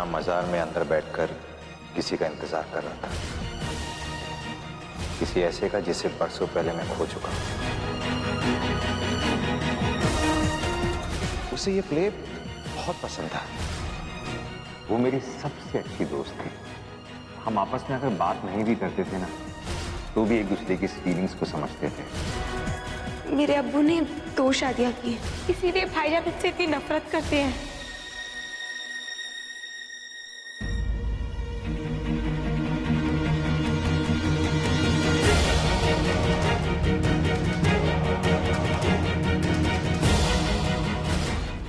यहाँ मजार में अंदर बैठकर किसी का इंतजार कर रहा था, किसी ऐसे का जिसे बरसों पहले मैं खो चुका हूं। उसे ये प्ले बहुत पसंद था। वो मेरी सबसे अच्छी दोस्त थी। हम आपस में अगर बात नहीं भी करते थे ना, तो भी एक दूसरे की फीलिंग्स को समझते थे। मेरे अब्बू ने 2 शादियां की, इसीलिए भाईजान मुझसे इतनी नफरत करते हैं।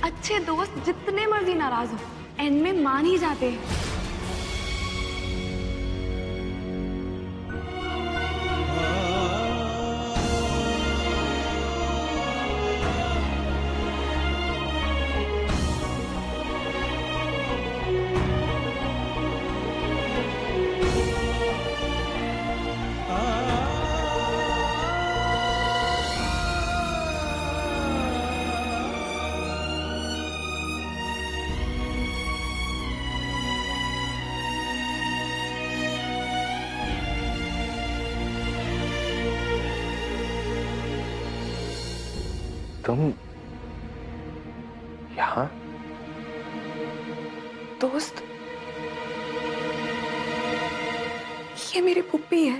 अच्छे दोस्त जितने मर्जी नाराज हो, एंड में मान ही जाते हैं। तुम यहाँ? दोस्त, ये मेरी पुप्पी है।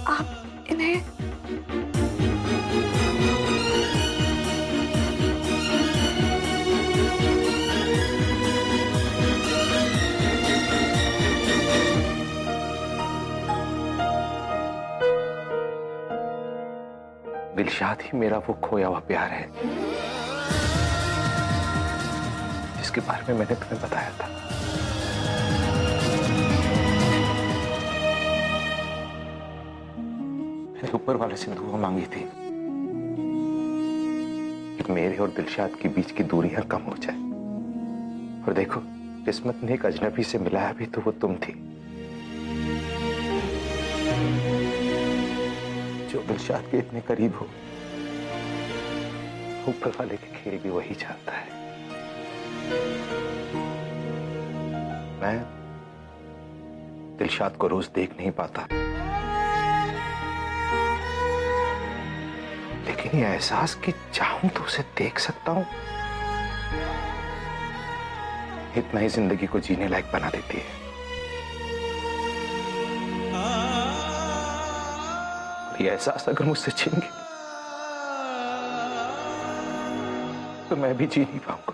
आप इन्हें दिलशाद ही मेरा वो खोया हुआ प्यार है जिसके बारे में मैंने तुम्हें बताया था। मैंने ऊपर वाले से दुआ मांगी थी कि मेरे और दिलशाद के बीच की दूरी हर कम हो जाए। और देखो, किस्मत ने एक अजनबी से मिलाया भी तो वो तुम थी, जो दिलशाद के इतने करीब हो। ऊपर वाले के खेल भी वही चाहता है। मैं दिलशाद को रोज देख नहीं पाता, लेकिन ये एहसास कि चाहूं तो उसे देख सकता हूं, इतना ही जिंदगी को जीने लायक बना देती है। ये एहसास अगर मुझसे छीन गया तो मैं भी जी नहीं पाऊंगा।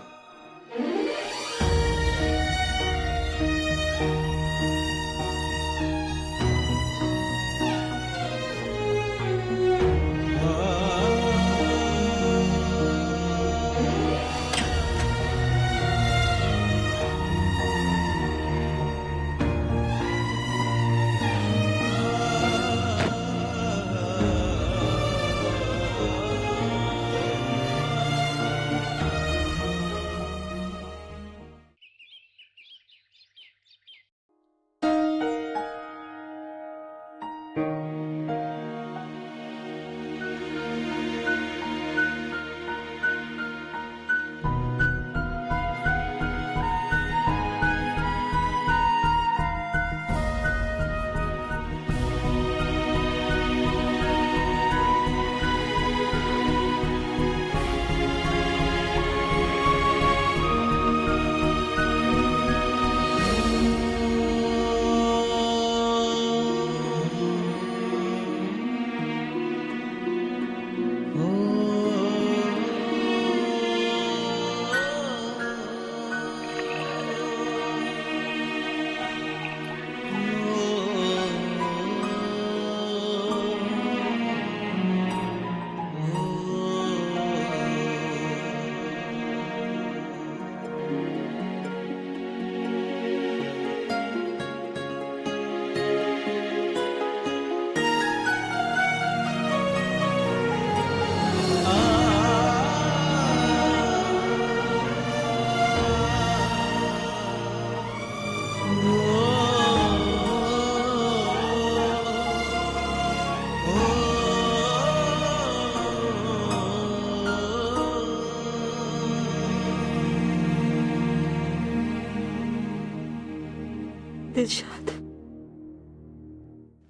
दिलशाद।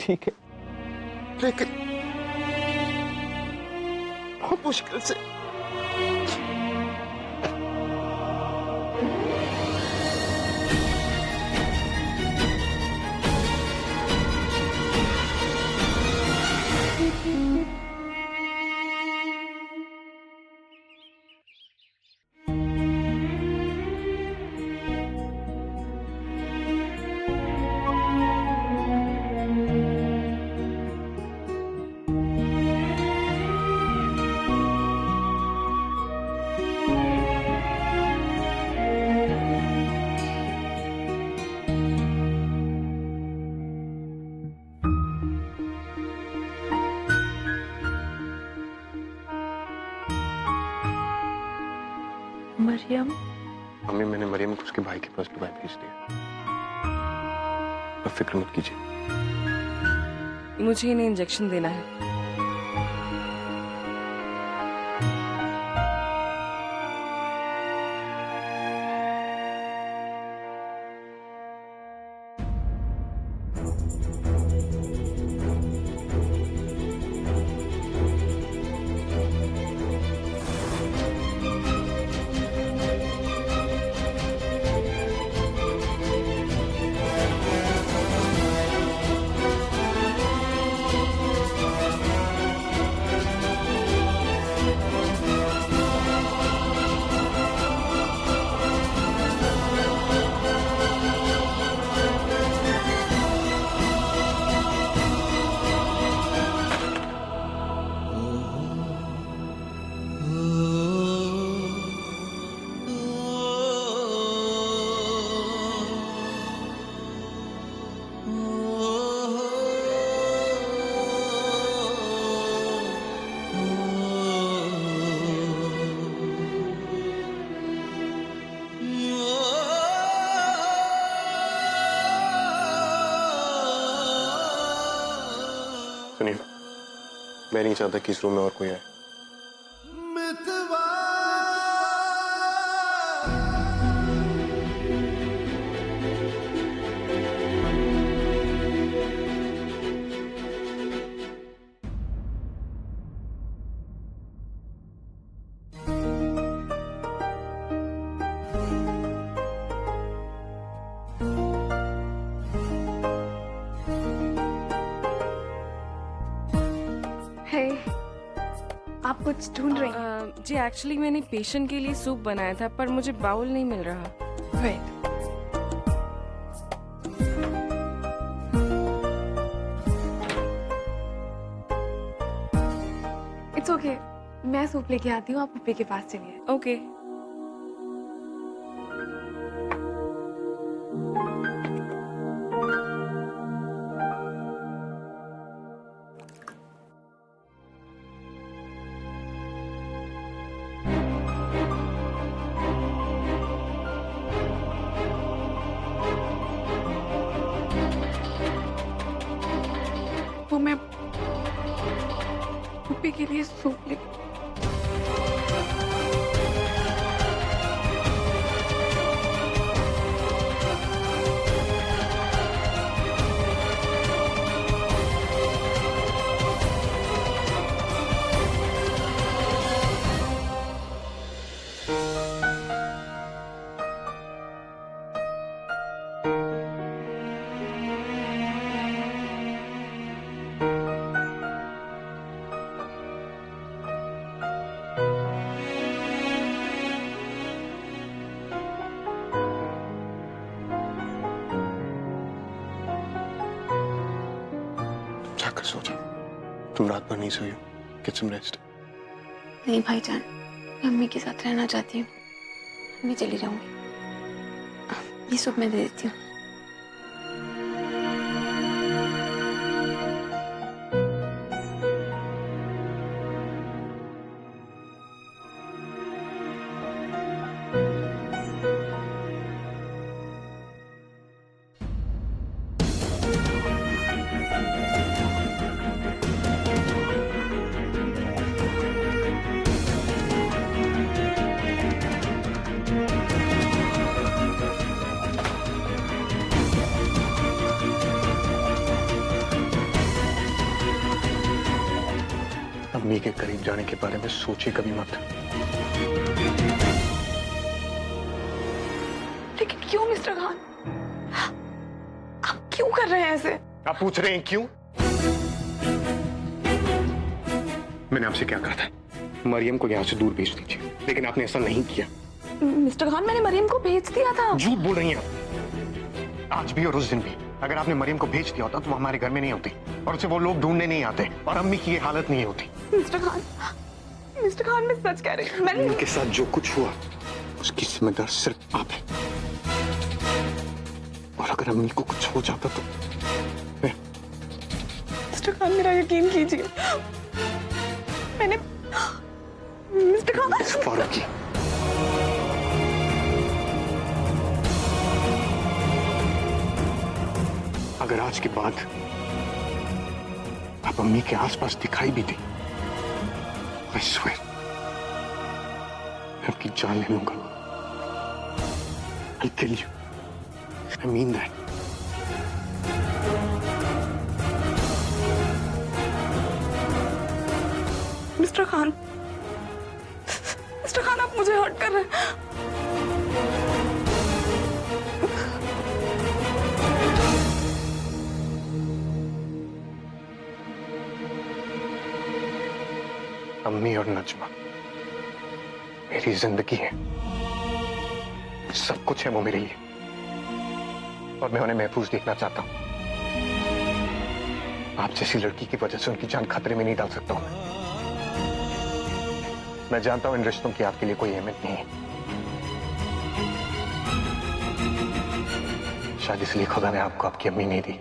ठीक है, लेकिन बहुत मुश्किल से। मरियम, मम्मी, मैंने मरियम को उसके भाई के पास दुबई भेज दिया। अब फिक्र मत कीजिए। मुझे इन्हें इंजेक्शन देना है। सुनिए, मैं नहीं चाहता कि इस रूम में और कोई आए। आप कुछ ढूंढ रही हैं? जी एक्चुअली मैंने पेशेंट के लिए सूप बनाया था पर मुझे बाउल नहीं मिल रहा। वेट। इट्स ओके, मैं सूप लेके आती हूँ, आप पप्पी के पास चलिए। ओके। वो मैं पप्पी के लिए सूप ले। जाकर सो जाओ, तुम रात भर नहीं सोई हो। Get some rest. नहीं भाईजान, मैं अम्मी के साथ रहना चाहती हूँ। मैं चली जाऊंगी। ये सूप मैं दे देती हूँ। के करीब जाने के बारे में सोचिए कभी मत। लेकिन क्यों मिस्टर खान? आप क्यों कर रहे हैं ऐसे? आप पूछ रहे हैं क्यों? मैंने आपसे क्या कहा था? मरियम को यहाँ से दूर भेज दीजिए, लेकिन आपने ऐसा नहीं किया। मिस्टर खान, मैंने मरियम को भेज दिया था। झूठ बोल रही हैं आप। आज भी और उस दिन भी अगर आपने मरियम को भेज दिया होता तो वो हमारे घर में नहीं होती और उसे वो लोग ढूंढने नहीं आते और अम्मी की ये हालत नहीं होती। मिस्टर खान मैं सच कह रही हूँ। मैंने उनके साथ जो कुछ हुआ उसकी जिम्मेदार सिर्फ आप है। और अगर अम्मी को कुछ हो जाता तो मिस्टर खान, मेरा यकीन कीजिए। मैंने मिस्टर खान फारूकी, अगर आज के बाद आप अम्मी के आसपास दिखाई भी दी, I swear, मैं आपकी जान ले लूंगा। I'll kill you. I mean that. Mister Khan, आप मुझे हर्ट कर रहे हैं। अम्मी और नजमा मेरी जिंदगी है, सब कुछ है वो मेरे लिए, और मैं उन्हें महफूज देखना चाहता हूं। आप जैसी लड़की की वजह से उनकी जान खतरे में नहीं डाल सकता हूं। मैं जानता हूं इन रिश्तों की आपके लिए कोई अहमियत नहीं है, शायद इसलिए खुदा ने आपको आपकी अम्मी नहीं दी।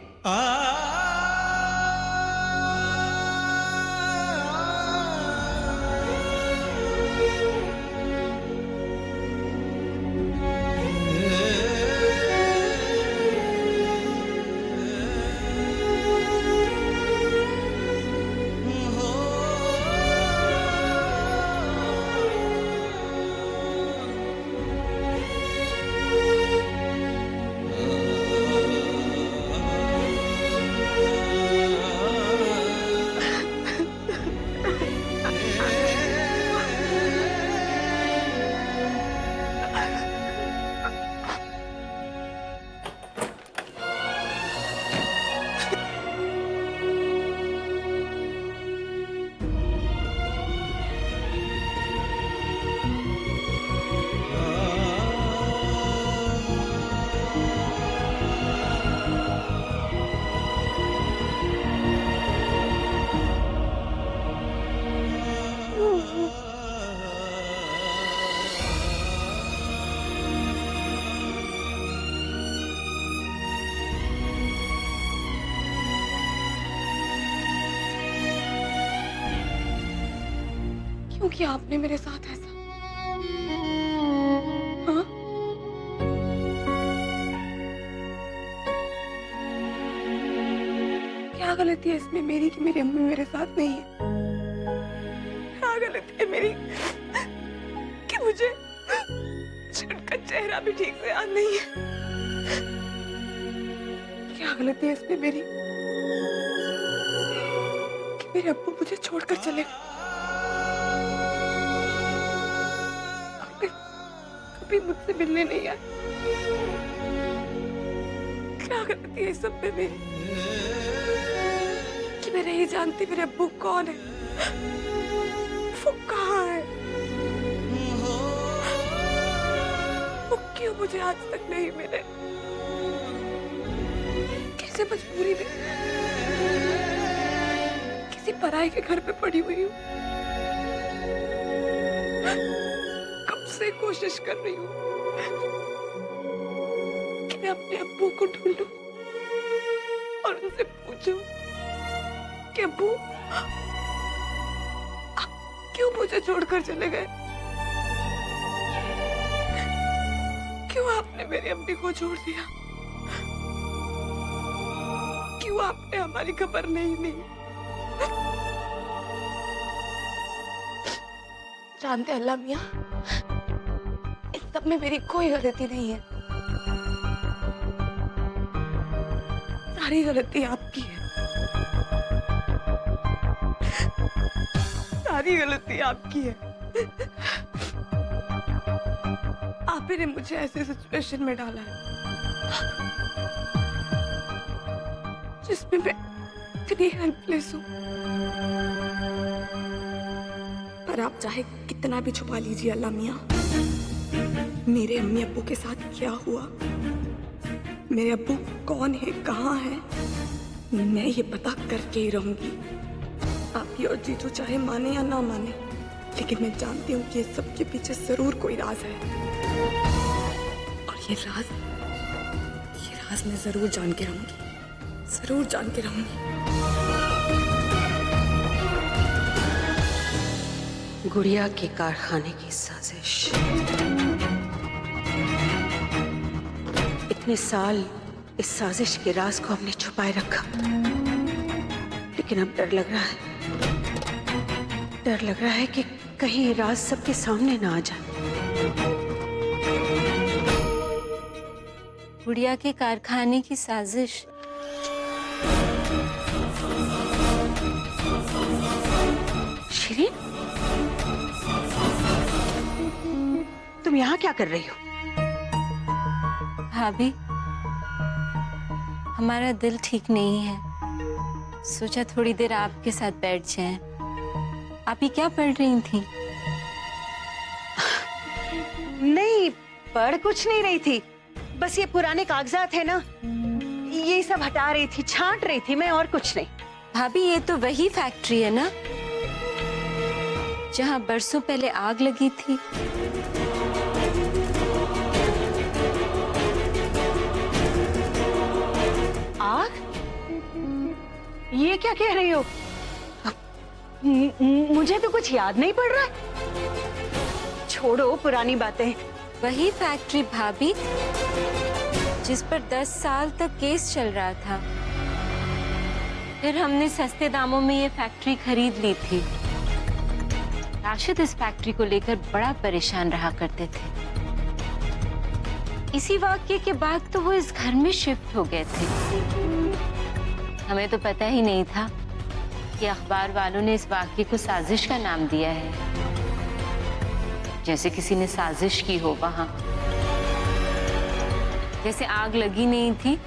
क्यों किया आपने मेरे साथ ऐसा? हाँ? क्या गलती है इसमें मेरी कि मेरी अम्मी मेरे साथ नहीं है? क्या गलती है मेरी कि मुझे उनका चेहरा भी ठीक से याद नहीं है? क्या गलती है इसमें मेरी कि मेरे अब्बू मुझे छोड़कर चले गए? कभी मुझसे मिलने नहीं आए। क्या गलती है इस सब में मेरी कि मैं नहीं जानती मेरे अब्बू कौन है, वो कहाँ है, वो क्यों मुझे आज तक नहीं मिले? कैसे मजबूरी में किसी पराये के घर पे पड़ी हुई हूँ। से कोशिश कर रही हूँ कि मैं अपने अब्बू को ढूंढूं और उनसे पूछूं कि अब्बू आप क्यों मुझे छोड़कर चले गए? क्यों आपने मेरी अम्मी को छोड़ दिया? क्यों आपने हमारी खबर नहीं ली? जानते अल्लाह मियां, इस सब में मेरी कोई गलती नहीं है। सारी गलती आपकी है। सारी गलती आपकी है। आप ही ने मुझे ऐसे सिचुएशन में डाला है जिसमें मैं इतनी हेल्पलेस हूँ। पर आप चाहे कितना भी छुपा लीजिए अल्लाह मियाँ, मेरे अम्मी अब्बू के साथ क्या हुआ, मेरे अब्बू कौन है, कहाँ है, मैं ये पता करके ही रहूंगी। आप ही और जीजू चाहे माने या ना माने, लेकिन मैं जानती हूँ कि सबके पीछे जरूर कोई राज है। और ये राज मैं जरूर जान के रहूंगी, जरूर जान के रहूंगी। गुड़िया के कारखाने की साजिश। इतने साल इस साजिश के राज को हमने छुपाए रखा, लेकिन अब डर लग रहा है कि कहीं ये राज सबके सामने ना आ जाए। गुड़िया के कारखाने की साजिश। शिरीन, तुम यहाँ क्या कर रही हो? भाभी, हमारा दिल ठीक नहीं है, सोचा थोड़ी देर आपके साथ बैठ जाएं। आप ही क्या पढ़ रही थी? नहीं, पढ़ कुछ नहीं रही थी, बस ये पुराने कागजात है ना, ये सब हटा रही थी, छांट रही थी मैं, और कुछ नहीं। भाभी, ये तो वही फैक्ट्री है ना जहां बरसों पहले आग लगी थी। आग? ये क्या कह रही हो? मुझे तो कुछ याद नहीं पड़ रहा है। छोड़ो पुरानी बातें। वही फैक्ट्री भाभी जिस पर 10 साल तक केस चल रहा था। फिर हमने सस्ते दामों में ये फैक्ट्री खरीद ली थी। राशिद इस फैक्ट्री को लेकर बड़ा परेशान रहा करते थे। इसी वाक्य के बाद तो वो इस घर में शिफ्ट हो गए थे। हमें तो पता ही नहीं था कि अखबार वालों ने इस वाक्य को साजिश का नाम दिया है, जैसे किसी ने साजिश की हो वहां। जैसे आग लगी नहीं थी,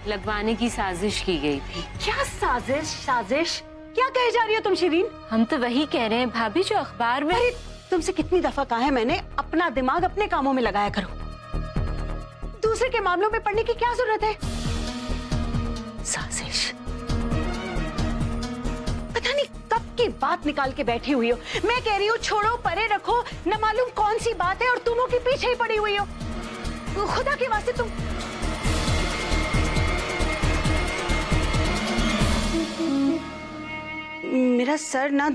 लगवाने की साजिश की गई थी। क्या साजिश? साजिश क्या कहे जा रही हो तुम शिरीन? हम तो वही कह रहे हैं भाभी जो अखबार में। अरे तुमसे कितनी दफा कहा है मैंने, अपना दिमाग अपने कामों में लगाया करो, दूसरे के मामलों में पड़ने की क्या जरूरत है? साजिश, पता नहीं कब की बात निकाल के बैठी हुई हो। मैं कह रही हूँ छोड़ो, परे रखो, न मालूम कौन सी बात है और तुम के पीछे ही पड़ी हुई हो। खुदा के वास्ते तुम। मेरा सर ना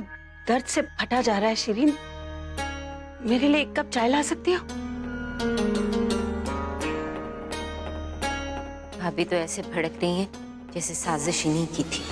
दर्द से फटा जा रहा है शिरीन, मेरे लिए एक कप चाय ला सकती हो? भाभी तो ऐसे भड़क रही हैं जैसे साजिश इन्हीं की थी।